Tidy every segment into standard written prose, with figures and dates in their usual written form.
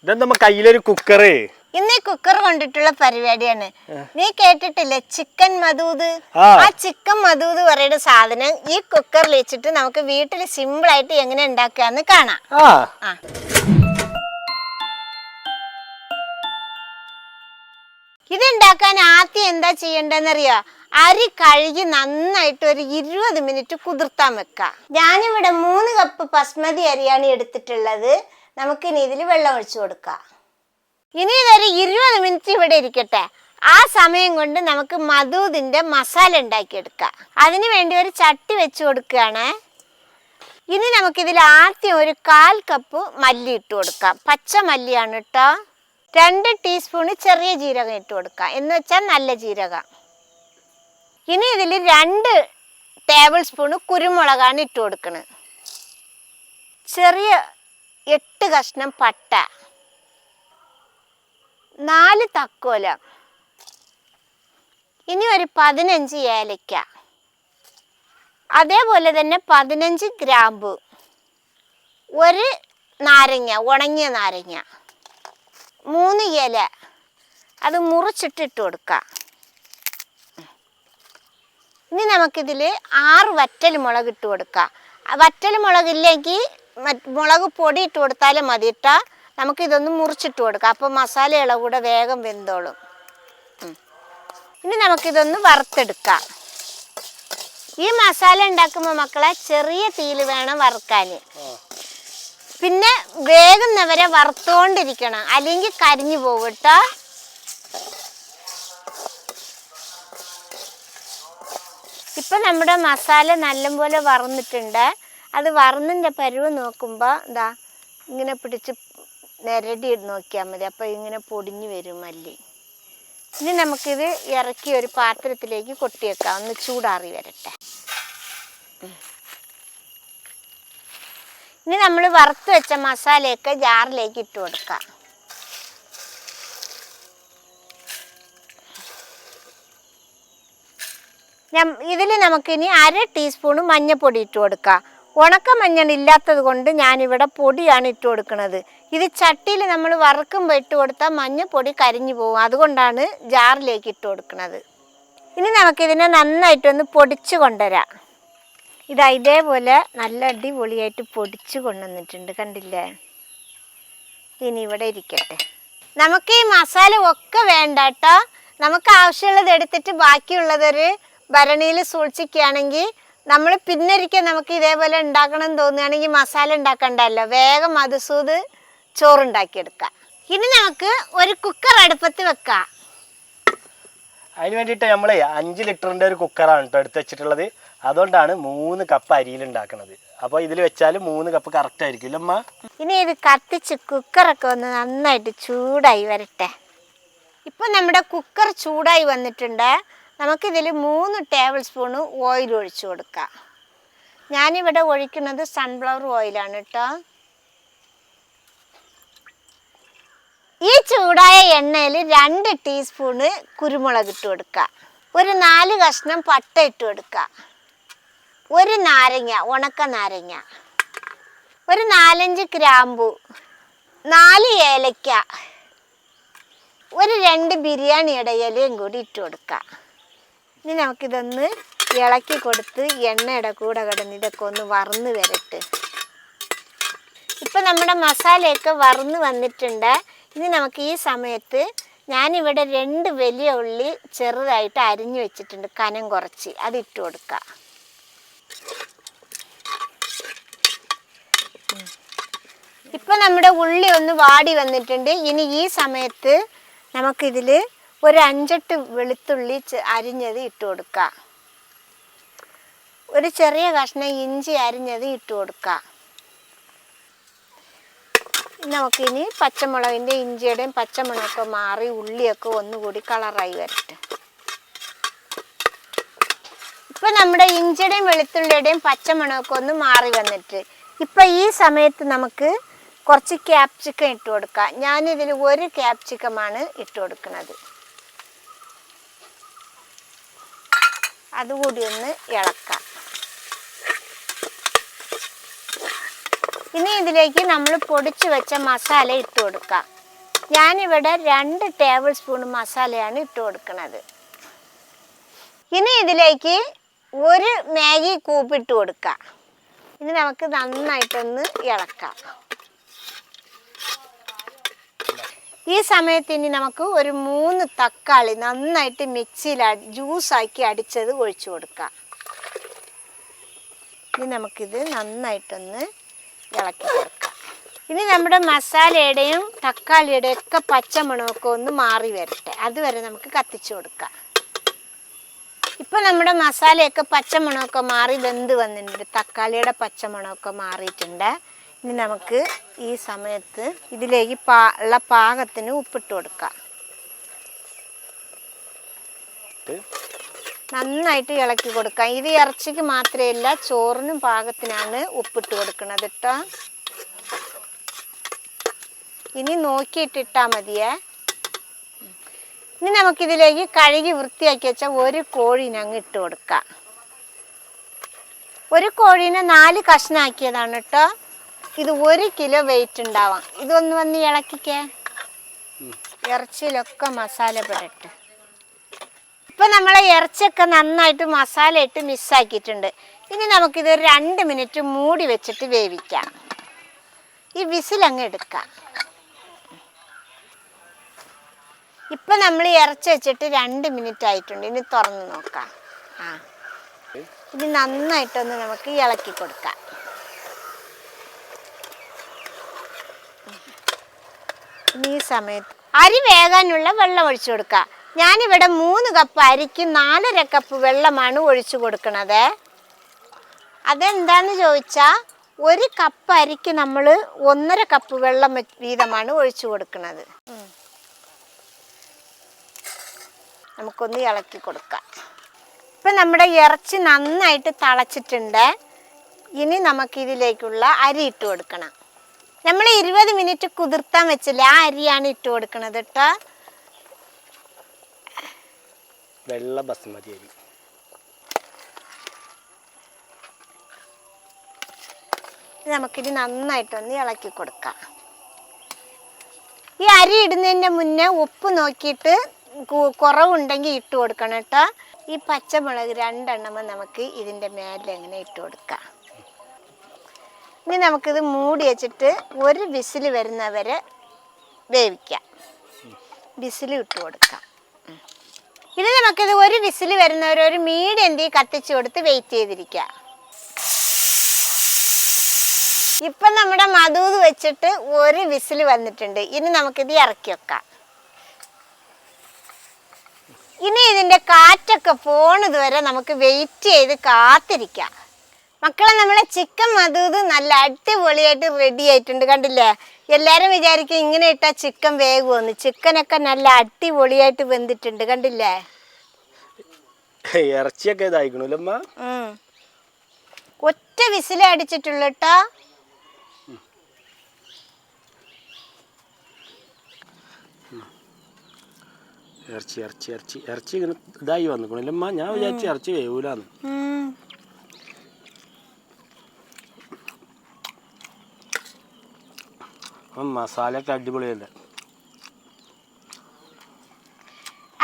ഇതെന്താ കയ്യിലൊരു കുക്കറ്? ഇന്ന് കുക്കർ കൊണ്ടിട്ടുള്ള പരിപാടിയാണ്. നീ കേട്ടിട്ടില്ലേ ചിക്കൻ മധൂത്? ആ ചിക്കൻ മധൂത് പറയുന്ന സാധനം ഈ കുക്കറിൽ വെച്ചിട്ട് നമുക്ക് വീട്ടിൽ സിമ്പിൾ ആയിട്ട് എങ്ങനെ ഉണ്ടാക്കാന്ന് കാണാം. ഇതുണ്ടാക്കാൻ ആദ്യം എന്താ ചെയ്യേണ്ടതെന്നറിയോ? അരി കഴുകി നന്നായിട്ട് ഒരു 20 മിനിറ്റ് കുതിർത്താൻ വെക്കാം. ഞാനിവിടെ 3 കപ്പ് ബസ്മതി അരിയാണ് എടുത്തിട്ടുള്ളത്. നമുക്കിനി ഇതിൽ വെള്ളം ഒഴിച്ചു കൊടുക്കാം. ഇനി ഇതൊരു 20 മിനിറ്റ് ഇവിടെ ഇരിക്കട്ടെ. ആ സമയം കൊണ്ട് നമുക്ക് മധൂതിന്റെ മസാല ഉണ്ടാക്കിയെടുക്കാം. അതിനു വേണ്ടി ഒരു ചട്ടി വെച്ച് കൊടുക്കുകയാണ്. ഇനി നമുക്കിതിൽ ആദ്യം ഒരു 1/4 കപ്പ് മല്ലി ഇട്ട് കൊടുക്കാം. പച്ച മല്ലിയാണ് കേട്ടോ. 2 ടീസ്പൂൺ ചെറിയ ജീരകം ഇട്ട് കൊടുക്കാം, എന്ന് വെച്ചാൽ നല്ല ജീരകം. ഇനി ഇതിൽ 2 ടേബിൾ സ്പൂൺ കുരുമുളകാണ് ഇട്ട് കൊടുക്കുന്നത്. ചെറിയ 8 കഷ്ണം പട്ട, 4 തക്കോല, ഇനി ഒരു 15 ഏലക്ക, അതേപോലെ തന്നെ 15 ഗ്രാമ്പു, ഒരു നാരങ്ങ, ഉണങ്ങിയ നാരങ്ങ, 3 ഇല, അത് മുറിച്ചിട്ടിട്ട് കൊടുക്കാം. ഇനി നമുക്കിതിൽ 6 വറ്റൽ മുളക് ഇട്ട് കൊടുക്കാം. വറ്റൽ മുളകില്ലെങ്കിൽ മുളക് പൊടി ഇട്ട് കൊടുത്താലും മതി കേട്ടോ. നമുക്കിതൊന്ന് മുറിച്ചിട്ട് കൊടുക്കാം, അപ്പോൾ മസാലയുടെ കൂടെ വേഗം വെന്തോളും. ഇനി നമുക്കിതൊന്ന് വറുത്തെടുക്കാം. ഈ മസാല ഉണ്ടാക്കുമ്പോൾ മക്കളെ ചെറിയ തീയിൽ വേണം വറുക്കാൻ. പിന്നെ വേഗുന്നവരെ വറുത്തോണ്ടിരിക്കണം, അല്ലെങ്കിൽ കരിഞ്ഞു പോകും കേട്ടോ. ഇപ്പം നമ്മുടെ മസാല നല്ലപോലെ വറന്നിട്ടുണ്ട്. അത് വറന്നിൻ്റെ പരുവ് നോക്കുമ്പോൾ ഇതാ ഇങ്ങനെ പിടിച്ച് നിരടി നോക്കിയാൽ മതി. അപ്പോൾ ഇങ്ങനെ പൊടിഞ്ഞു വരും മല്ലി. ഇനി നമുക്കിത് ഇറക്കി ഒരു പാത്രത്തിലേക്ക് കൊട്ടി വെക്കാം, ഒന്ന് ചൂടാറി വരട്ടെ. ഇനി നമ്മൾ വറുത്ത് വെച്ച മസാലയൊക്കെ ജാറിലേക്ക് ഇട്ട് കൊടുക്കാം. ഇതിൽ നമുക്കിനി 1/2 ടീസ്പൂൺ മഞ്ഞൾപ്പൊടി ഇട്ട് കൊടുക്കാം. ഉണക്ക മഞ്ഞൾ ഇല്ലാത്തത് കൊണ്ട് ഞാനിവിടെ പൊടിയാണ് ഇട്ട് കൊടുക്കുന്നത്. ഇത് ചട്ടിയിൽ നമ്മൾ വറുക്കുമ്പോൾ ഇട്ട് കൊടുത്താൽ മഞ്ഞൾപ്പൊടി കരിഞ്ഞു പോകും, അതുകൊണ്ടാണ് ജാറിലേക്ക് ഇട്ട് കൊടുക്കുന്നത്. ഇനി നമുക്കിതിനെ നന്നായിട്ടൊന്ന് പൊടിച്ച് കൊണ്ടുവരാം. ഇതേപോലെ നല്ല അടിപൊളിയായിട്ട് പൊടിച്ച് കൊണ്ടുവന്നിട്ടുണ്ട്, കണ്ടില്ലേ? ഇനി ഇവിടെ ഇരിക്കട്ടെ. നമുക്ക് ഈ മസാല ഒക്കെ വേണ്ട കേട്ടോ. നമുക്ക് ആവശ്യമുള്ളത് എടുത്തിട്ട് ബാക്കിയുള്ളതൊരു ഭരണിയിൽ സൂക്ഷിക്കുകയാണെങ്കിൽ നമ്മൾ പിന്നൊരിക്കൽ നമുക്ക് ഇതേപോലെ ഉണ്ടാക്കണം എന്ന് തോന്നുകയാണെങ്കിൽ മസാല ഉണ്ടാക്കണ്ടല്ലോ, വേഗം മധുസൂത് ചോറുണ്ടാക്കിയെടുക്കാം. ഇനി നമുക്ക് ഒരു കുക്കർ അടുപ്പത്ത് വെക്കാം. അതിന് വേണ്ടിയിട്ട് നമ്മൾ 5 ലിറ്ററിൻ്റെ ഒരു കുക്കറാണ് കേട്ടോ എടുത്ത് വെച്ചിട്ടുള്ളത്. അതുകൊണ്ടാണ് 3 കപ്പ് അരിയിൽ ഉണ്ടാക്കുന്നത്. അപ്പോൾ ഇതിൽ വെച്ചാൽ 3 കപ്പ് കറക്റ്റ് ആയിരിക്കും അമ്മ. ഇനി ഇത് കത്തിച്ച് കുക്കറൊക്കെ ഒന്ന് നന്നായിട്ട് ചൂടായി വരട്ടെ. ഇപ്പം നമ്മുടെ കുക്കർ ചൂടായി വന്നിട്ടുണ്ട്. നമുക്കിതിൽ 3 ടേബിൾ സ്പൂണ് ഓയിൽ ഒഴിച്ചു കൊടുക്കാം. ഞാനിവിടെ ഒഴിക്കുന്നത് സൺഫ്ലവർ ഓയിലാണ് കേട്ടോ. ഈ ചൂടായ എണ്ണയിൽ 2 ടീസ്പൂണ് കുരുമുളക് ഇട്ട് കൊടുക്കുക, ഒരു 4 കഷ്ണം പട്ട ഇട്ട് കൊടുക്കുക, ഒരു നാരങ്ങ, ഉണക്ക നാരങ്ങ, ഒരു 4-5 ഗ്രാമ്പു, 4 ഏലക്ക, ഒരു 2 ബിരിയാണിയുടെ ഇലയും കൂടി ഇട്ട് കൊടുക്കുക. ഇനി നമുക്കിതൊന്ന് ഇളക്കി കൊടുത്ത് എണ്ണയുടെ കൂടെ കിടന്ന് ഇതൊക്കെ ഒന്ന് വറന്ന് വരട്ടെ. ഇപ്പം നമ്മുടെ മസാലയൊക്കെ വറന്ന് വന്നിട്ടുണ്ട്. ഇനി നമുക്ക് ഈ സമയത്ത് ഞാനിവിടെ 2 വലിയ ഉള്ളി ചെറുതായിട്ട് അരിഞ്ഞു വെച്ചിട്ടുണ്ട്, കനം കുറച്ച്, അതിട്ട് കൊടുക്കുക. ഇപ്പം നമ്മുടെ ഉള്ളി ഒന്ന് വാടി വന്നിട്ടുണ്ട്. ഇനി ഈ സമയത്ത് നമുക്കിതിൽ ഒരു 5-8 വെളുത്തുള്ളി അരിഞ്ഞത് ഇട്ട് കൊടുക്കുക, ഒരു ചെറിയ കഷ്ണം ഇഞ്ചി അരിഞ്ഞത് ഇട്ട് കൊടുക്കുക. നമുക്കിനി പച്ചമുളകിൻ്റെ ഇഞ്ചിയുടെയും പച്ചമുളകൊക്കെ മാറി ഉള്ളിയൊക്കെ ഒന്നുകൂടി കളറായി വരട്ടെ. ഇപ്പം നമ്മുടെ ഇഞ്ചിയുടെയും വെളുത്തുള്ളിയുടെയും പച്ചമുളകൊക്കെ ഒന്ന് മാറി വന്നിട്ട് ഇപ്പം ഈ സമയത്ത് നമുക്ക് കുറച്ച് ക്യാപ്സിക്കം ഇട്ട് കൊടുക്കാം. ഞാനിതിൽ 1 ക്യാപ്സിക്കമാണ് ഇട്ട് കൊടുക്കുന്നത്. അതുകൂടി ഒന്ന് ഇളക്കാം. ഇനി ഇതിലേക്ക് നമ്മൾ പൊടിച്ചു വെച്ച മസാല ഇട്ട് കൊടുക്കാം. ഞാനിവിടെ 2 ടേബിൾ സ്പൂൺ മസാലയാണ് ഇട്ട് കൊടുക്കുന്നത്. ഇനി ഇതിലേക്ക് 1 മാഗി ക്യൂബ് ഇട്ട് കൊടുക്കാം. ഇനി നമുക്ക് നന്നായിട്ടൊന്ന് ഇളക്കാം. ഈ സമയത്ത് ഇനി നമുക്ക് ഒരു 3 തക്കാളി നന്നായിട്ട് മിക്സിയിൽ ജ്യൂസാക്കി അടിച്ചത് ഒഴിച്ചു കൊടുക്കാം. ഇനി നമുക്കിത് നന്നായിട്ടൊന്ന് ഇളക്കി കൊടുക്കാം. ഇനി നമ്മുടെ മസാലയുടെയും തക്കാളിയുടെയും ഒക്കെ പച്ചമണമൊക്കെ ഒന്ന് മാറി വരട്ടെ. അതുവരെ നമുക്ക് കത്തിച്ചു കൊടുക്കാം. ഇപ്പം നമ്മുടെ മസാലയൊക്കെ പച്ചമണമൊക്കെ മാറി വെന്ത് വന്നിട്ടുണ്ട്. തക്കാളിയുടെ പച്ചമണമൊക്കെ മാറിയിട്ടുണ്ട്. ഇനി നമുക്ക് ഈ സമയത്ത് ഇതിലേക്ക് ഉള്ള പാകത്തിന് ഉപ്പിട്ട് കൊടുക്കാം. നന്നായിട്ട് ഇളക്കി കൊടുക്കാം. ഇത് ഇറച്ചിക്ക് മാത്രമല്ല ചോറിനും പാകത്തിനാണ് ഉപ്പിട്ട് കൊടുക്കുന്നത് കേട്ടോ. ഇനി നോക്കിയിട്ടിട്ടാൽ മതിയേ. ഇനി നമുക്കിതിലേക്ക് കഴുകി വൃത്തിയാക്കി വെച്ചാൽ 1 കോഴീനെ അങ്ങ് ഇട്ട് കൊടുക്കാം. 1 കോഴീനെ 4 കഷ്ണാക്കിയതാണ് കേട്ടോ. ഇത് 1 കിലോ വെയിറ്റ് ഉണ്ടാവാം. ഇതൊന്ന് വന്ന് ഇളക്കിക്കേ. ഇറച്ചിയിലൊക്കെ മസാല പെടട്ടെ. ഇപ്പം നമ്മളെ ഇറച്ചിയൊക്കെ നന്നായിട്ട് മസാല ഇട്ട് മിക്സാക്കിയിട്ടുണ്ട്. ഇനി നമുക്കിത് 2 മിനിറ്റ് മൂടി വെച്ചിട്ട് വേവിക്കാം. ഈ വിസിലങ്ങ് എടുക്കാം. ഇപ്പം നമ്മൾ ഇറച്ചി വെച്ചിട്ട് 2 മിനിറ്റ് ആയിട്ടുണ്ട്. ഇനി തുറന്ന് നോക്കാം. ഇനി നന്നായിട്ടൊന്ന് നമുക്ക് ഇളക്കി കൊടുക്കാം. ഇനി ഈ സമയത്ത് അരി വേകാനുള്ള വെള്ളം ഒഴിച്ചു കൊടുക്കാം. ഞാനിവിടെ 3 കപ്പ് അരിക്ക് 4.5 കപ്പ് വെള്ളമാണ് ഒഴിച്ചു കൊടുക്കുന്നത്. അതെന്താന്ന് ചോദിച്ചാൽ 1 കപ്പ് അരിക്ക് നമ്മൾ 1.5 കപ്പ് വെള്ളം വീതമാണ് ഒഴിച്ചു കൊടുക്കുന്നത്. നമുക്കൊന്ന് ഇളക്കി കൊടുക്കാം. ഇപ്പം നമ്മുടെ ഇറച്ചി നന്നായിട്ട് തിളച്ചിട്ടുണ്ട്. ഇനി നമുക്കിതിലേക്കുള്ള അരി ഇട്ട് കൊടുക്കണം. നമ്മൾ 20 മിനിറ്റ് കുതിർത്താൻ വെച്ചില്ല, ആ അരിയാണ് ഇട്ട് കൊടുക്കുന്നത് കേട്ടോ. വെള്ള ബസ്മതി അരി. നമുക്കിത് നന്നായിട്ടൊന്ന് ഇളക്കി കൊടുക്കാം. ഈ അരി ഇടുന്നതിൻ്റെ മുന്നേ ഉപ്പ് നോക്കിയിട്ട് കുറവുണ്ടെങ്കിൽ ഇട്ട് കൊടുക്കണം കേട്ടോ. ഈ പച്ചമുളക് 2 എണ്ണം നമുക്ക് ഇതിൻ്റെ മേലെ എങ്ങനെ ഇട്ട് കൊടുക്കാം. ഇനി നമുക്കിത് മൂടി വെച്ചിട്ട് 1 വിസിൽ വരുന്നവരെ വേവിക്കാം. വിസിൽ ഇട്ട് കൊടുക്കാം. ഇനി നമുക്കിത് 1 വിസിൽ വരുന്നവരെ ഒരു മീഡിയം തീ കത്തിച്ച് കൊടുത്ത് വെയിറ്റ് ചെയ്തിരിക്കാം. ഇപ്പം നമ്മുടെ മധൂത് വെച്ചിട്ട് 1 വിസിൽ വന്നിട്ടുണ്ട്. ഇനി നമുക്കിത് ഇറക്കി വെക്കാം. ഇനി ഇതിൻ്റെ കാറ്റൊക്കെ പോണത് വരെ നമുക്ക് വെയിറ്റ് ചെയ്ത് കാത്തിരിക്കാം. മക്കളെ, നമ്മളെ ചിക്കൻ മധൂത് നല്ല അടിപൊളിയായിട്ട് റെഡി ആയിട്ടുണ്ട്. കണ്ടില്ലേ? എല്ലാവരും വിചാരിക്കും ഇങ്ങനെ ഇട്ടാൽ ചിക്കൻ വേകുമെന്ന്. ചിക്കനൊക്കെ നല്ല അടിപൊളിയായിട്ട് വെന്തിട്ടുണ്ട്. കണ്ടില്ലേ? ഇറച്ചിയൊക്കെ ഇതായിക്കണല്ലമ്മ. ഒറ്റ വിസിലേ അടിച്ചിട്ടുള്ളൂ കേട്ടോ. ഇറച്ചി ഇങ്ങനെ ഇതായി വന്നിക്കണല്ലമ്മ. ഞാൻ വിചാരിച്ച ഇറച്ചി വേവൂലാന്ന്. മസാലയൊക്കെ അടിപൊളിയല്ലേ.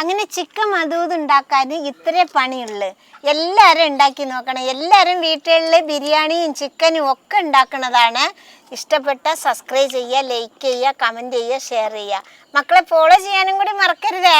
അങ്ങനെ ചിക്കൻ മധൂത് ഉണ്ടാക്കാൻ ഇത്രേ പണിയുള്ളു. എല്ലാവരും ഉണ്ടാക്കി നോക്കണം. എല്ലാവരും വീട്ടുകളിൽ ബിരിയാണിയും ചിക്കനും ഒക്കെ ഉണ്ടാക്കുന്നതാണ്. ഇഷ്ടപ്പെട്ട സബ്സ്ക്രൈബ് ചെയ്യുക, ലൈക്ക് ചെയ്യുക, കമൻറ്റ് ചെയ്യുക, ഷെയർ ചെയ്യുക. മക്കളെ ഫോളോ ചെയ്യാനും കൂടി മറക്കരുതേ.